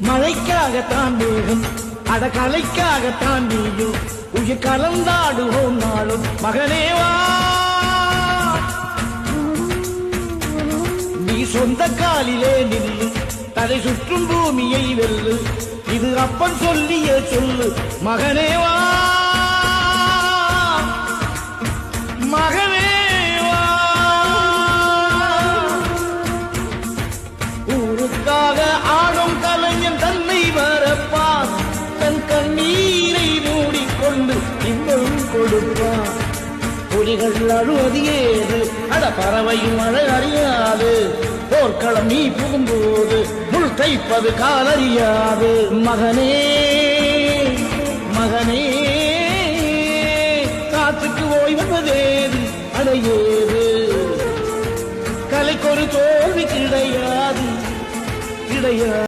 மழைக்காகத்தான் வேகும் அட கலைக்காகத்தான் நீயும் உயிர் கலந்தாடுவோம் நாளும் மகனேவா நீ சொந்த காலிலே நில்லு தலை சுற்றும் பூமியை வெல்லு இது அப்பன் சொல்லிய சொல்லு மகனேவா மகனேவா ஊருக்காக ஆடும் கலைஞன் தன்னை வரப்பான் தன் கண்ணீரை மூடிக்கொண்டு இன்னும் கொடுப்பான் புலிகள் அழுவது ஏது அட பறவையும் மழை அறியாது போர்க்களம் நீ புகும்போது முள் தைப்பது காலறியாது மகனே மகனே காத்துக்கு ஓய்வதேது அடையேது கலைக்கொரு தோல்வி கிடையாது கிடையாது